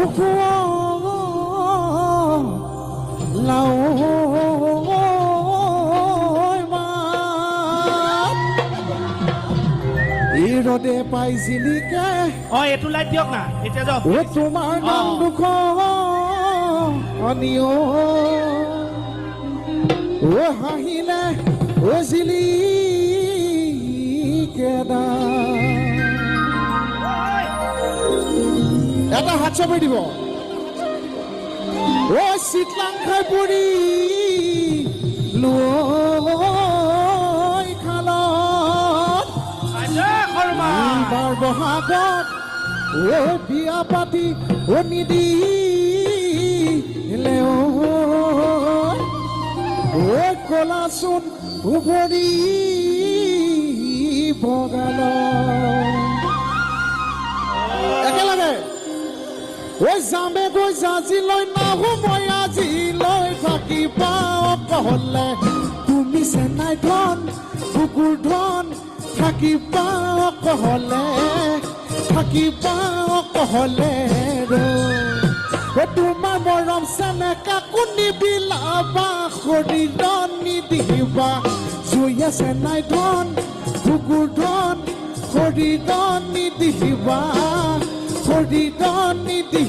দুখ লাও ৰদে পাইছিলিকে এইটো লাইট দিয়ক না এতিয়া যাওক তোমাৰ নাম দুখ অনিও হাঁহিলে জিলিকেদা এটা হাত চাপি দিব চিতলাং খাই পৰি লৈ খালত বাৰ বহাগত বিয়া পাতি নিদিলে কলাচোন উভৰি বগাল একেলগে যামে গৈ জাজিলৈ নাহো মই আজিলৈ থাকি পাওঁ কহলে তুমি চেনাই ধন কুকুৰ ধন থাকি পাওঁ কহলে থাকি পাওঁ কহলে তোমাৰ মৰম চেনে কাকো নিবিলাবা শৰীৰত নিদিবা জুয়ে চেনাই ধন কুকুৰ ধন শৰীৰত নিদিবা শৰীৰত নিদিবা